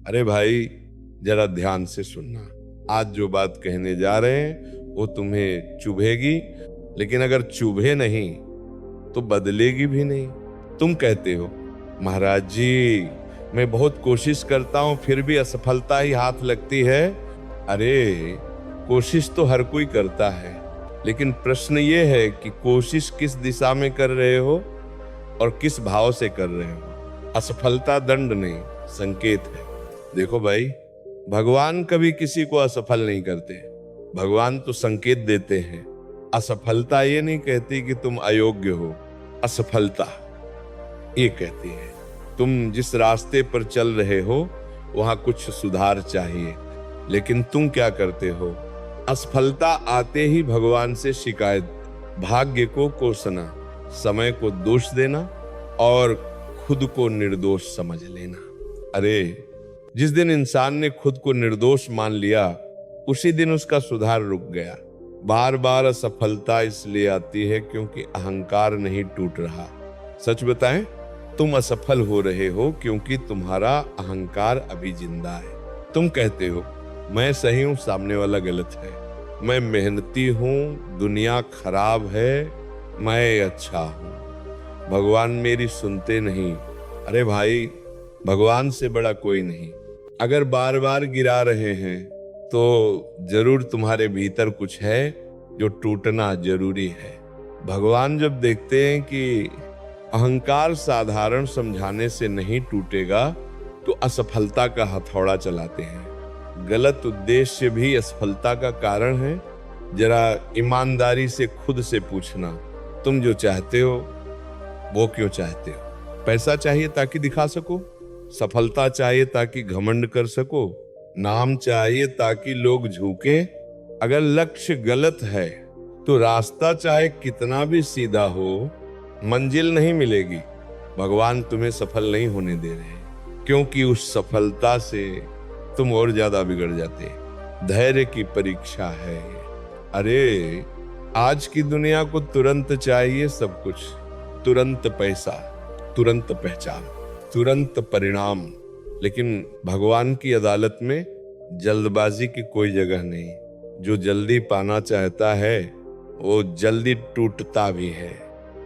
अरे भाई, जरा ध्यान से सुनना। आज जो बात कहने जा रहे हैं वो तुम्हें चुभेगी, लेकिन अगर चुभे नहीं तो बदलेगी भी नहीं। तुम कहते हो महाराज जी, मैं बहुत कोशिश करता हूं फिर भी असफलता ही हाथ लगती है। अरे, कोशिश तो हर कोई करता है, लेकिन प्रश्न ये है कि कोशिश किस दिशा में कर रहे हो और किस भाव से कर रहे हो। असफलता दंड नहीं, संकेत है। देखो भाई, भगवान कभी किसी को असफल नहीं करते। भगवान तो संकेत देते हैं। असफलता ये नहीं कहती कि तुम अयोग्य हो। असफलता ये कहती है तुम जिस रास्ते पर चल रहे हो वहां कुछ सुधार चाहिए, लेकिन तुम क्या करते हो? असफलता आते ही भगवान से शिकायत, भाग्य को कोसना, समय को दोष देना और खुद को निर्दोष समझ लेना। अरे, जिस दिन इंसान ने खुद को निर्दोष मान लिया उसी दिन उसका सुधार रुक गया। बार बार असफलता इसलिए आती है क्योंकि अहंकार नहीं टूट रहा। सच बताएं, तुम असफल हो रहे हो क्योंकि तुम्हारा अहंकार अभी जिंदा है। तुम कहते हो मैं सही हूं, सामने वाला गलत है। मैं मेहनती हूं, दुनिया खराब है, मैं अच्छा हूं। भगवान मेरी सुनते नहीं। अरे भाई, भगवान से बड़ा कोई नहीं। अगर बार बार गिरा रहे हैं तो जरूर तुम्हारे भीतर कुछ है जो टूटना जरूरी है। भगवान जब देखते हैं कि अहंकार साधारण समझाने से नहीं टूटेगा तो असफलता का हथौड़ा चलाते हैं। गलत उद्देश्य भी असफलता का कारण है। जरा ईमानदारी से खुद से पूछना, तुम जो चाहते हो वो क्यों चाहते हो? पैसा चाहिए ताकि दिखा सको, सफलता चाहिए ताकि घमंड कर सको, नाम चाहिए ताकि लोग झुके। अगर लक्ष्य गलत है तो रास्ता चाहे कितना भी सीधा हो, मंजिल नहीं मिलेगी। भगवान तुम्हें सफल नहीं होने दे रहे, क्योंकि उस सफलता से तुम और ज्यादा बिगड़ जाते। धैर्य की परीक्षा है। अरे, आज की दुनिया को तुरंत चाहिए सब कुछ, तुरंत पैसा, तुरंत पहचान, तुरंत परिणाम। लेकिन भगवान की अदालत में जल्दबाजी की कोई जगह नहीं। जो जल्दी पाना चाहता है वो जल्दी टूटता भी है।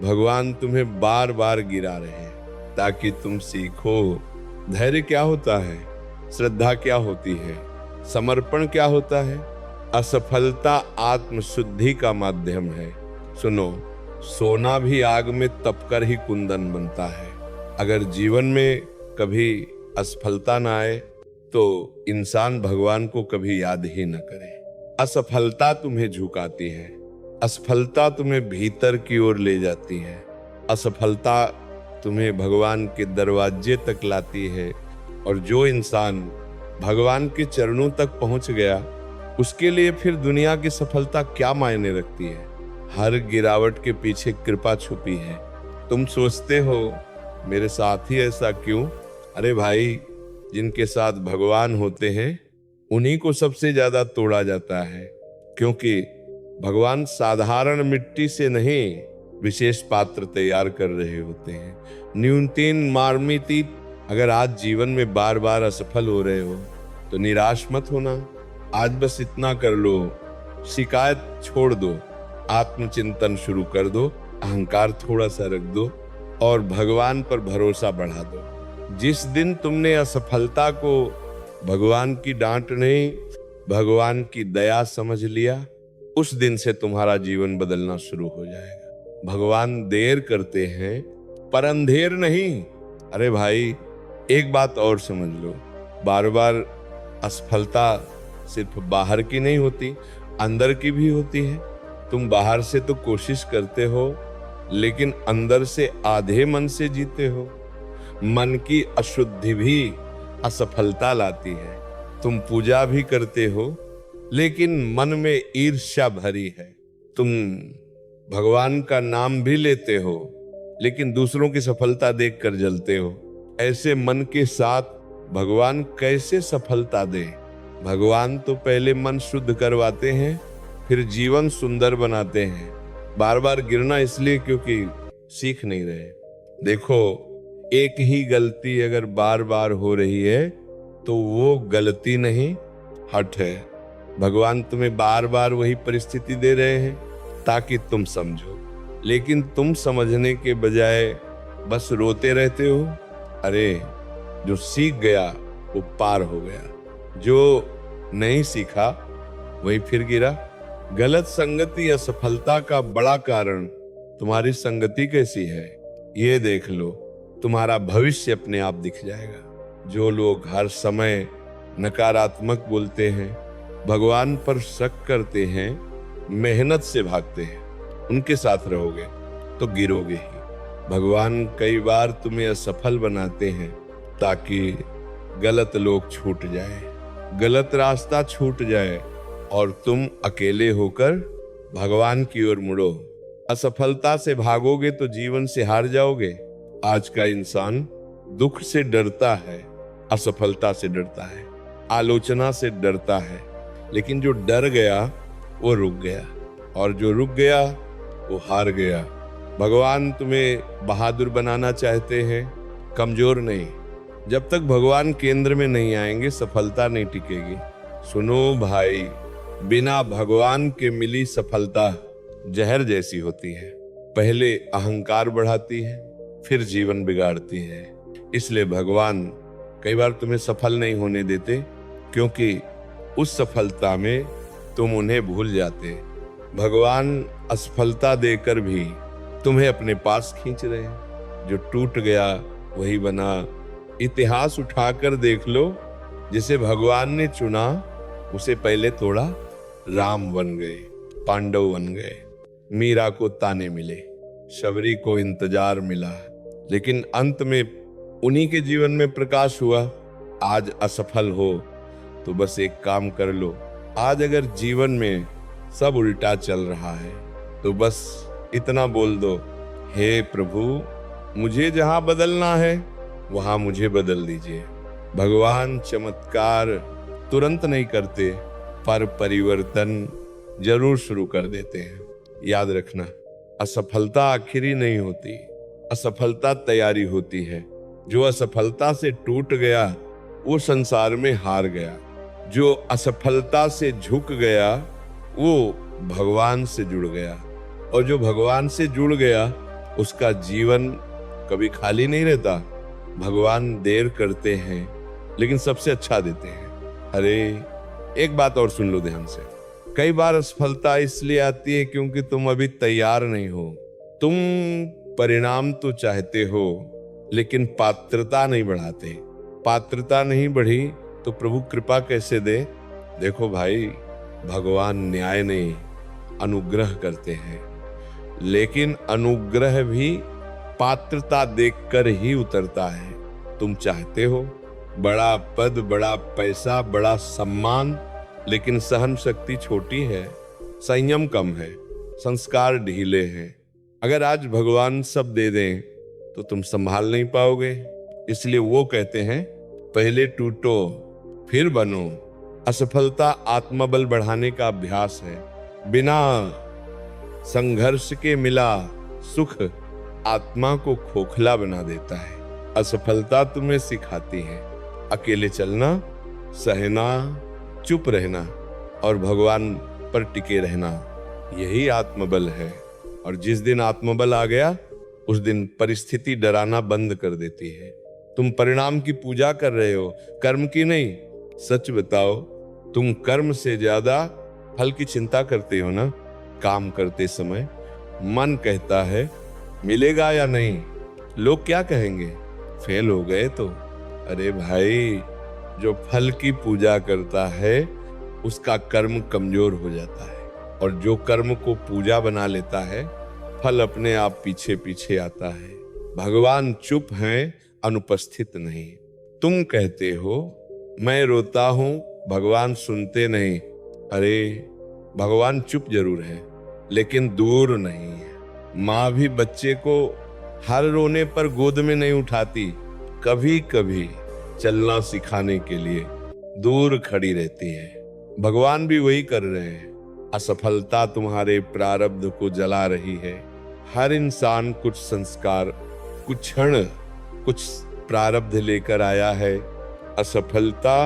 भगवान तुम्हें बार बार गिरा रहे हैं ताकि तुम सीखो धैर्य क्या होता है, श्रद्धा क्या होती है, समर्पण क्या होता है। असफलता आत्मशुद्धि का माध्यम है। सुनो, सोना भी आग में तपकर ही कुंदन बनता है। अगर जीवन में कभी असफलता ना आए तो इंसान भगवान को कभी याद ही न करे। असफलता तुम्हें झुकाती है, असफलता तुम्हें भीतर की ओर ले जाती है, असफलता तुम्हें भगवान के दरवाजे तक लाती है। और जो इंसान भगवान के चरणों तक पहुंच गया उसके लिए फिर दुनिया की सफलता क्या मायने रखती है। हर गिरावट के पीछे कृपा छुपी है। तुम सोचते हो मेरे साथ ही ऐसा क्यों? अरे भाई, जिनके साथ भगवान होते हैं उन्हीं को सबसे ज्यादा तोड़ा जाता है, क्योंकि भगवान साधारण मिट्टी से नहीं विशेष पात्र तैयार कर रहे होते हैं। न्यूनतम मार्मिती। अगर आज जीवन में बार बार असफल हो रहे हो तो निराश मत होना। आज बस इतना कर लो, शिकायत छोड़ दो, आत्मचिंतन शुरू कर दो, अहंकार थोड़ा सा रख दो और भगवान पर भरोसा बढ़ा दो। जिस दिन तुमने असफलता को भगवान की डांट नहीं, भगवान की दया समझ लिया, उस दिन से तुम्हारा जीवन बदलना शुरू हो जाएगा। भगवान देर करते हैं पर अंधेर नहीं। अरे भाई, एक बात और समझ लो, बार बार असफलता सिर्फ बाहर की नहीं होती, अंदर की भी होती है। तुम बाहर से तो कोशिश करते हो, लेकिन अंदर से आधे मन से जीते हो। मन की अशुद्धि भी असफलता लाती है। तुम पूजा भी करते हो, लेकिन मन में ईर्ष्या भरी है। तुम भगवान का नाम भी लेते हो, लेकिन दूसरों की सफलता देखकर जलते हो। ऐसे मन के साथ भगवान कैसे सफलता दे? भगवान तो पहले मन शुद्ध करवाते हैं, फिर जीवन सुंदर बनाते हैं। बार बार गिरना इसलिए क्योंकि सीख नहीं रहे। देखो, एक ही गलती अगर बार बार हो रही है तो वो गलती नहीं, हठ है। भगवान तुम्हें बार बार वही परिस्थिति दे रहे हैं ताकि तुम समझो, लेकिन तुम समझने के बजाय बस रोते रहते हो। अरे जो सीख गया वो पार हो गया, जो नहीं सीखा वही फिर गिरा। गलत संगति असफलता का बड़ा कारण तुम्हारी संगति कैसी है ये देख लो, तुम्हारा भविष्य अपने आप दिख जाएगा। जो लोग हर समय नकारात्मक बोलते हैं, भगवान पर शक करते हैं, मेहनत से भागते हैं, उनके साथ रहोगे तो गिरोगे ही। भगवान कई बार तुम्हें असफल बनाते हैं ताकि गलत लोग छूट जाए, गलत रास्ता छूट जाए और तुम अकेले होकर भगवान की ओर मुड़ो। असफलता से भागोगे तो जीवन से हार जाओगे। आज का इंसान दुख से डरता है, असफलता से डरता है, आलोचना से डरता है, लेकिन जो डर गया वो रुक गया, और जो रुक गया वो हार गया। भगवान तुम्हें बहादुर बनाना चाहते हैं, कमजोर नहीं। जब तक भगवान केंद्र में नहीं आएंगे सफलता नहीं टिकेगी। सुनो भाई, बिना भगवान के मिली सफलता जहर जैसी होती है, पहले अहंकार बढ़ाती है फिर जीवन बिगाड़ती है। इसलिए भगवान कई बार तुम्हें सफल नहीं होने देते, क्योंकि उस सफलता में तुम उन्हें भूल जाते। भगवान असफलता देकर भी तुम्हें अपने पास खींच रहे हैं। जो टूट गया वही बना। इतिहास उठाकर देख लो, जिसे भगवान ने चुना उसे पहले तोड़ा, राम बन गए, पांडव बन गए, मीरा को ताने मिले, शबरी को इंतजार मिला, लेकिन अंत में उन्हीं के जीवन में प्रकाश हुआ। आज असफल हो तो बस एक काम कर लो, आज अगर जीवन में सब उल्टा चल रहा है तो बस इतना बोल दो, हे प्रभु मुझे जहां बदलना है वहां मुझे बदल दीजिए। भगवान चमत्कार तुरंत नहीं करते, पर परिवर्तन जरूर शुरू कर देते हैं। याद रखना, असफलता आखिरी नहीं होती, असफलता तैयारी होती है। जो असफलता से टूट गया वो संसार में हार गया, जो असफलता से झुक गया वो भगवान से जुड़ गया, और जो भगवान से जुड़ गया उसका जीवन कभी खाली नहीं रहता। भगवान देर करते हैं लेकिन सबसे अच्छा देते हैं। अरे एक बात और सुन लो ध्यान से, कई बार असफलता इसलिए आती है क्योंकि तुम अभी तैयार नहीं हो। तुम परिणाम तो चाहते हो लेकिन पात्रता नहीं बढ़ाते। पात्रता नहीं बढ़ी तो प्रभु कृपा कैसे दे? देखो भाई, भगवान न्याय नहीं अनुग्रह करते हैं, लेकिन अनुग्रह भी पात्रता देखकर ही उतरता है। तुम चाहते हो बड़ा पद, बड़ा पैसा, बड़ा सम्मान, लेकिन सहन शक्ति छोटी है, संयम कम है, संस्कार ढीले हैं। अगर आज भगवान सब दे दें तो तुम संभाल नहीं पाओगे। इसलिए वो कहते हैं पहले टूटो फिर बनो। असफलता आत्मबल बढ़ाने का अभ्यास है। बिना संघर्ष के मिला सुख आत्मा को खोखला बना देता है। असफलता तुम्हें सिखाती है अकेले चलना, सहना, चुप रहना और भगवान पर टिके रहना। यही आत्मबल है। और जिस दिन आत्मबल आ गया उस दिन परिस्थिति डराना बंद कर देती है। तुम परिणाम की पूजा कर रहे हो, कर्म की नहीं। सच बताओ, तुम कर्म से ज्यादा फल की चिंता करते हो ना? काम करते समय मन कहता है मिलेगा या नहीं, लोग क्या कहेंगे, फेल हो गए तो। अरे भाई, जो फल की पूजा करता है उसका कर्म कमजोर हो जाता है, और जो कर्म को पूजा बना लेता है फल अपने आप पीछे पीछे आता है। भगवान चुप हैं, अनुपस्थित नहीं। तुम कहते हो मैं रोता हूं, भगवान सुनते नहीं। अरे भगवान चुप जरूर है लेकिन दूर नहीं है। माँ भी बच्चे को हर रोने पर गोद में नहीं उठाती, कभी कभी चलना सिखाने के लिए दूर खड़ी रहती है। भगवान भी वही कर रहे हैं। असफलता तुम्हारे प्रारब्ध को जला रही है। हर इंसान कुछ संस्कार, कुछ क्षण, कुछ प्रारब्ध लेकर आया है। असफलता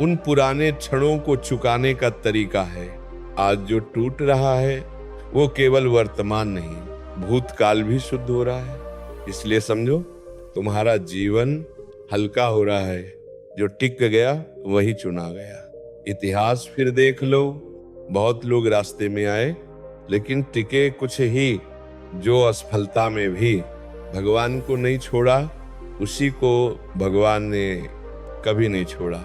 उन पुराने क्षणों को चुकाने का तरीका है। आज जो टूट रहा है वो केवल वर्तमान नहीं, भूतकाल भी शुद्ध हो रहा है। इसलिए समझो, तुम्हारा जीवन हल्का हो रहा है। जो टिक गया वही चुना गया। इतिहास फिर देख लो, बहुत लोग रास्ते में आए लेकिन टिके कुछ ही। जो असफलता में भी भगवान को नहीं छोड़ा, उसी को भगवान ने कभी नहीं छोड़ा।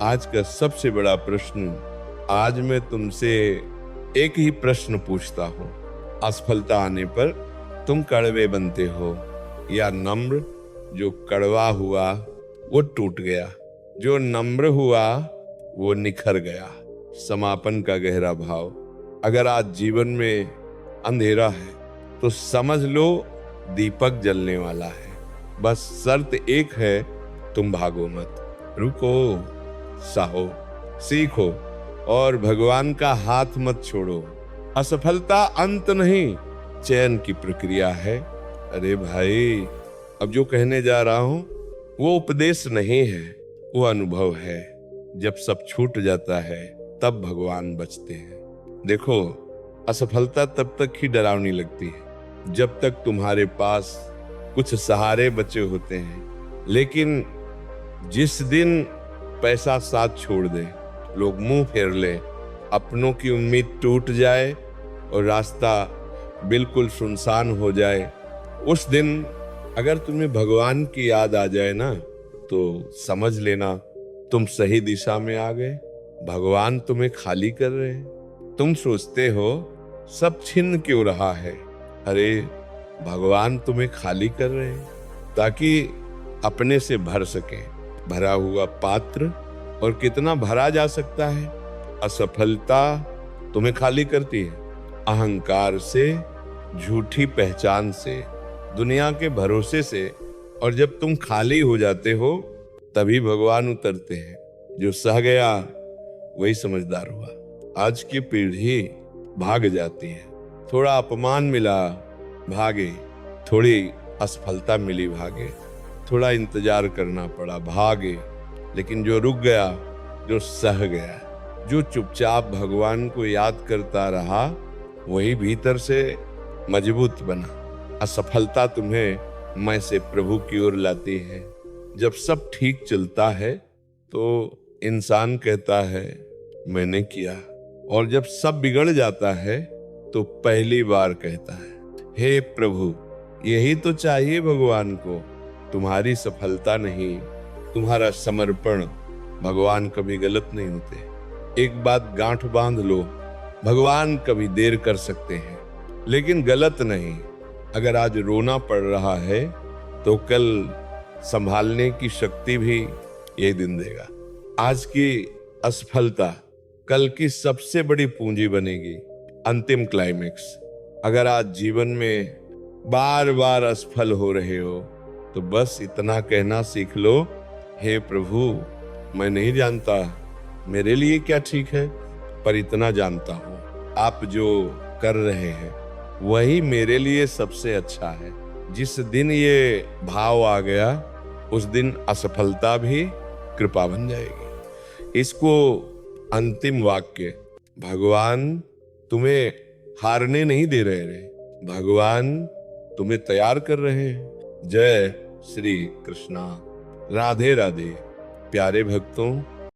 आज का सबसे बड़ा प्रश्न, आज मैं तुमसे एक ही प्रश्न पूछता हूं, असफलता आने पर तुम कड़वे बनते हो या नम्र? जो कड़वा हुआ वो टूट गया, जो नम्र हुआ वो निखर गया। समापन का गहरा भाव। अगर आज जीवन में अंधेरा है तो समझ लो दीपक जलने वाला है। बस शर्त एक है, तुम भागो मत, रुको, सहो, सीखो और भगवान का हाथ मत छोड़ो। असफलता अंत नहीं, चयन की प्रक्रिया है। अरे भाई, अब जो कहने जा रहा हूं वो उपदेश नहीं है, वो अनुभव है। जब सब छूट जाता है तब भगवान बचते हैं। देखो, असफलता तब तक ही डरावनी लगती है जब तक तुम्हारे पास कुछ सहारे बचे होते हैं। लेकिन जिस दिन पैसा साथ छोड़ दे, लोग मुंह फेर ले, अपनों की उम्मीद टूट जाए और रास्ता बिल्कुल सुनसान हो जाए, उस दिन अगर तुम्हें भगवान की याद आ जाए ना, तो समझ लेना तुम सही दिशा में आ गए। भगवान तुम्हें खाली कर रहे हैं। तुम सोचते हो सब छिन्न क्यों रहा है? अरे, भगवान तुम्हें खाली कर रहे हैं ताकि अपने से भर सके। भरा हुआ पात्र और कितना भरा जा सकता है। असफलता तुम्हें खाली करती है, अहंकार से, झूठी पहचान से, दुनिया के भरोसे से। और जब तुम खाली हो जाते हो तभी भगवान उतरते हैं। जो सह गया वही समझदार हुआ। आज की पीढ़ी भाग जाती है। थोड़ा अपमान मिला, भागे। थोड़ी असफलता मिली, भागे। थोड़ा इंतजार करना पड़ा, भागे। लेकिन जो रुक गया, जो सह गया, जो चुपचाप भगवान को याद करता रहा, वही भीतर से मजबूत बना। असफलता तुम्हें मैं से प्रभु की ओर लाती है। जब सब ठीक चलता है तो इंसान कहता है मैंने किया, और जब सब बिगड़ जाता है तो पहली बार कहता है हे प्रभु। यही तो चाहिए भगवान को, तुम्हारी सफलता नहीं, तुम्हारा समर्पण। भगवान कभी गलत नहीं होते। एक बात गांठ बांध लो, भगवान कभी देर कर सकते हैं लेकिन गलत नहीं। अगर आज रोना पड़ रहा है तो कल संभालने की शक्ति भी यही दिन देगा। आज की असफलता कल की सबसे बड़ी पूंजी बनेगी, अंतिम क्लाइमेक्स। अगर आज जीवन में बार बार असफल हो रहे हो तो बस इतना कहना सीख लो, हे प्रभु, मैं नहीं जानता मेरे लिए क्या ठीक है, पर इतना जानता हूं आप जो कर रहे हैं वही मेरे लिए सबसे अच्छा है। जिस दिन ये भाव आ गया उस दिन असफलता भी कृपा बन जाएगी। इसको अंतिम वाक्य, भगवान तुम्हें हारने नहीं दे रहे रे, भगवान तुम्हें तैयार कर रहे हैं। जय श्री कृष्णा। राधे राधे। प्यारे भक्तों,